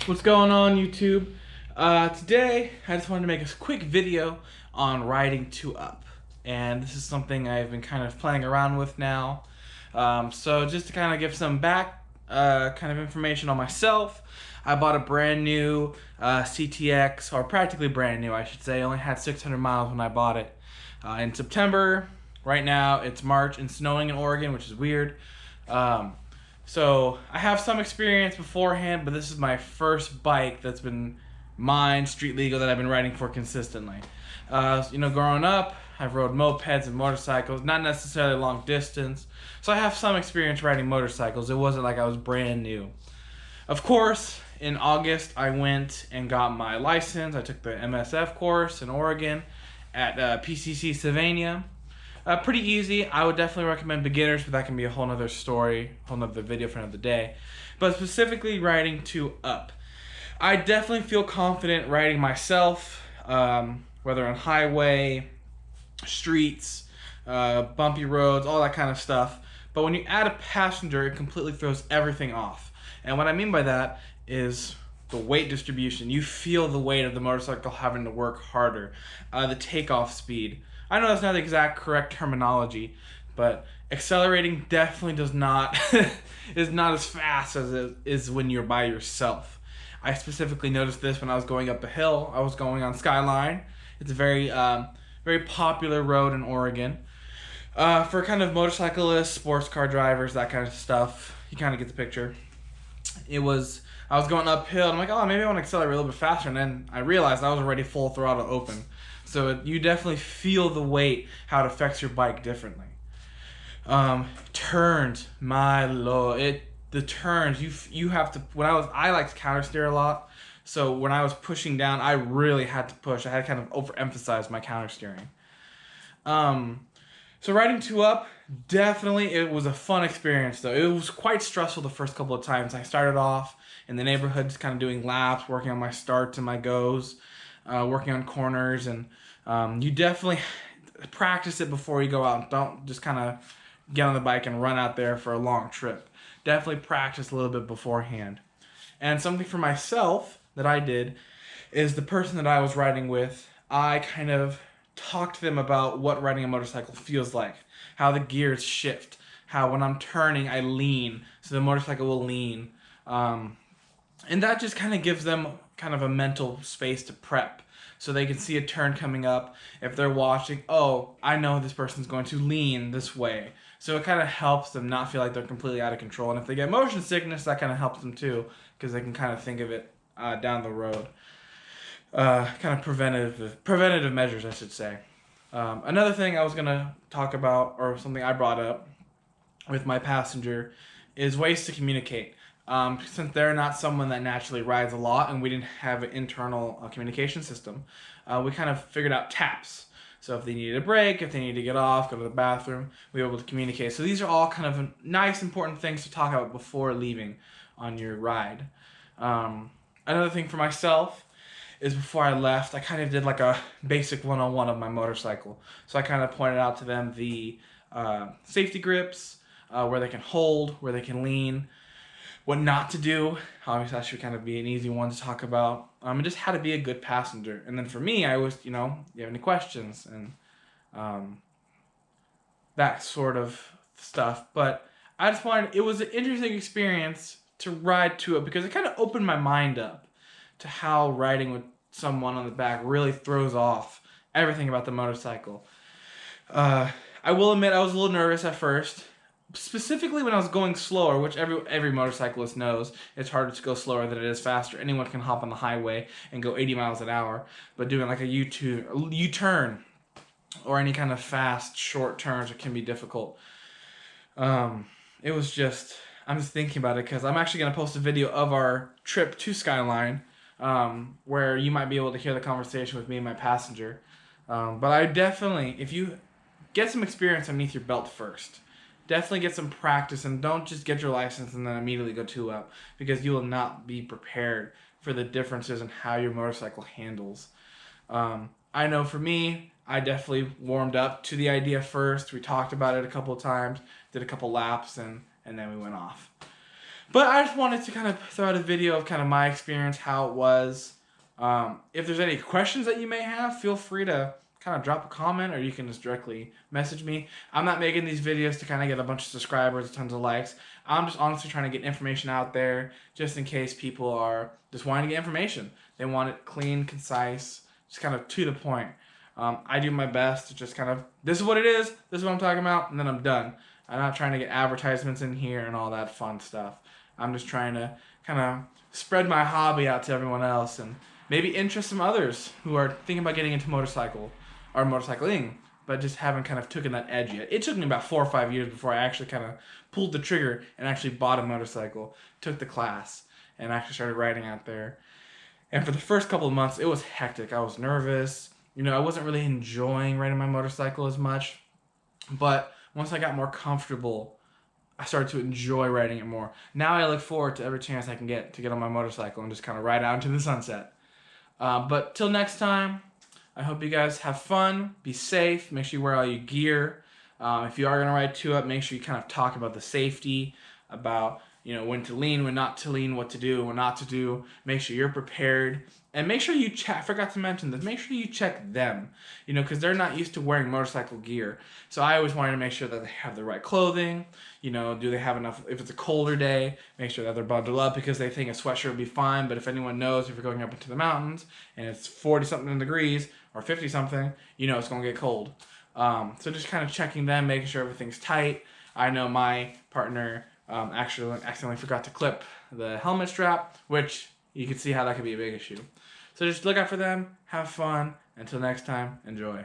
What's going on, YouTube? Today, I just wanted to make a quick video on riding 2-up. And this is something I've been kind of playing around with now. So just to kind of give some back kind of information on myself, I bought a brand new CTX, or practically brand new, I should say. I only had 600 miles when I bought it. In September, right now, it's March and snowing in Oregon, which is weird. So I have some experience beforehand, but this is my first bike that's been mine, street legal, that I've been riding for consistently. Growing up, I've rode mopeds and motorcycles, not necessarily long distance. So I have some experience riding motorcycles. It wasn't like I was brand new. Of course, in August, I went and got my license. I took the MSF course in Oregon at PCC Sylvania. Pretty easy. I would definitely recommend beginners, but that can be a whole nother story, whole nother video for another day. But specifically riding 2-up. I definitely feel confident riding myself, whether on highway, streets, bumpy roads, all that kind of stuff. But when you add a passenger, it completely throws everything off. And what I mean by that is the weight distribution. You feel the weight of the motorcycle having to work harder. The takeoff speed. I know that's not the exact correct terminology, but accelerating definitely does not is not as fast as it is when you're by yourself. I specifically noticed this when I was going up a hill. I was going on Skyline. It's a very very popular road in Oregon for kind of motorcyclists, sports car drivers, that kind of stuff. You kind of get the picture. I was going uphill, and I'm like, oh, maybe I want to accelerate a little bit faster, and then I realized I was already full throttle open. So you definitely feel the weight, how it affects your bike differently. Turns, my lord, the turns, you have to, I like to counter steer a lot. So when I was pushing down, I really had to push. I had to kind of overemphasize my counter steering. So riding 2-up, definitely it was a fun experience though. It was quite stressful the first couple of times. I started off in the neighborhood just kind of doing laps, working on my starts and my goes, working on corners, and you definitely practice it before you go out. Don't just kind of get on the bike and run out there for a long trip. Definitely practice a little bit beforehand. And something for myself that I did is the person that I was riding with, I kind of talked to them about what riding a motorcycle feels like, how the gears shift, how when I'm turning I lean, so the motorcycle will lean. And that just kind of gives them kind of a mental space to prep, so they can see a turn coming up. If they're watching, oh, I know this person's going to lean this way. So it kind of helps them not feel like they're completely out of control. And if they get motion sickness, that kind of helps them too, because they can kind of think of it down the road. Kind of preventative measures, I should say. Another thing I was going to talk about, or something I brought up with my passenger, is ways to communicate. Since they're not someone that naturally rides a lot, and we didn't have an internal communication system, we kind of figured out taps. So if they needed a break, if they needed to get off, go to the bathroom, we were able to communicate. So these are all kind of nice, important things to talk about before leaving on your ride. Another thing for myself is before I left, I kind of did like a basic one-on-one of my motorcycle. So I kind of pointed out to them the safety grips, where they can hold, where they can lean, what not to do. Obviously, that should kind of be an easy one to talk about. And just how to be a good passenger. And then for me, I was, do you have any questions? And that sort of stuff. But I just wanted, it was an interesting experience to ride 2-up, because it kind of opened my mind up to how riding with someone on the back really throws off everything about the motorcycle. I will admit I was a little nervous at first. Specifically when I was going slower, which every motorcyclist knows, it's harder to go slower than it is faster. Anyone can hop on the highway and go 80 miles an hour, but doing like a U-turn or any kind of fast, short turns, it can be difficult. It was just, I'm just thinking about it because I'm actually going to post a video of our trip to Skyline, where you might be able to hear the conversation with me and my passenger. But I definitely, if you get some experience underneath your belt first, definitely get some practice, and don't just get your license and then immediately go 2-up, because you will not be prepared for the differences in how your motorcycle handles. I know for me, I definitely warmed up to the idea first. We talked about it a couple of times, did a couple laps, and then we went off. But I just wanted to kind of throw out a video of kind of my experience, how it was. If there's any questions that you may have, feel free to kind of drop a comment, or you can just directly message me. I'm not making these videos to kind of get a bunch of subscribers, tons of likes. I'm just honestly trying to get information out there just in case people are just wanting to get information. They want it clean, concise, just kind of to the point. I do my best to just kind of, this is what it is, this is what I'm talking about, and then I'm done. I'm not trying to get advertisements in here and all that fun stuff. I'm just trying to kind of spread my hobby out to everyone else and maybe interest some others who are thinking about getting into motorcycling, but just haven't kind of taken that edge yet. It took me about 4 or 5 years before I actually kind of pulled the trigger and actually bought a motorcycle, took the class, and actually started riding out there. And for the first couple of months, it was hectic. I was nervous. I wasn't really enjoying riding my motorcycle as much. But once I got more comfortable, I started to enjoy riding it more. Now I look forward to every chance I can get to get on my motorcycle and just kind of ride out into the sunset. But till next time, I hope you guys have fun, be safe, make sure you wear all your gear. If you are going to ride 2-up, make sure you kind of talk about the safety, about when to lean, when not to lean, what to do, what not to do. Make sure you're prepared. And make sure you check, I forgot to mention this, make sure you check them, because they're not used to wearing motorcycle gear. So I always wanted to make sure that they have the right clothing, do they have enough, if it's a colder day, make sure that they're bundled up because they think a sweatshirt would be fine. But if anyone knows, if you're going up into the mountains and it's 40-something degrees or 50-something, it's going to get cold. So just kind of checking them, making sure everything's tight. I know my partner actually accidentally forgot to clip the helmet strap, which you can see how that could be a big issue. So just look out for them, have fun. Until next time, enjoy.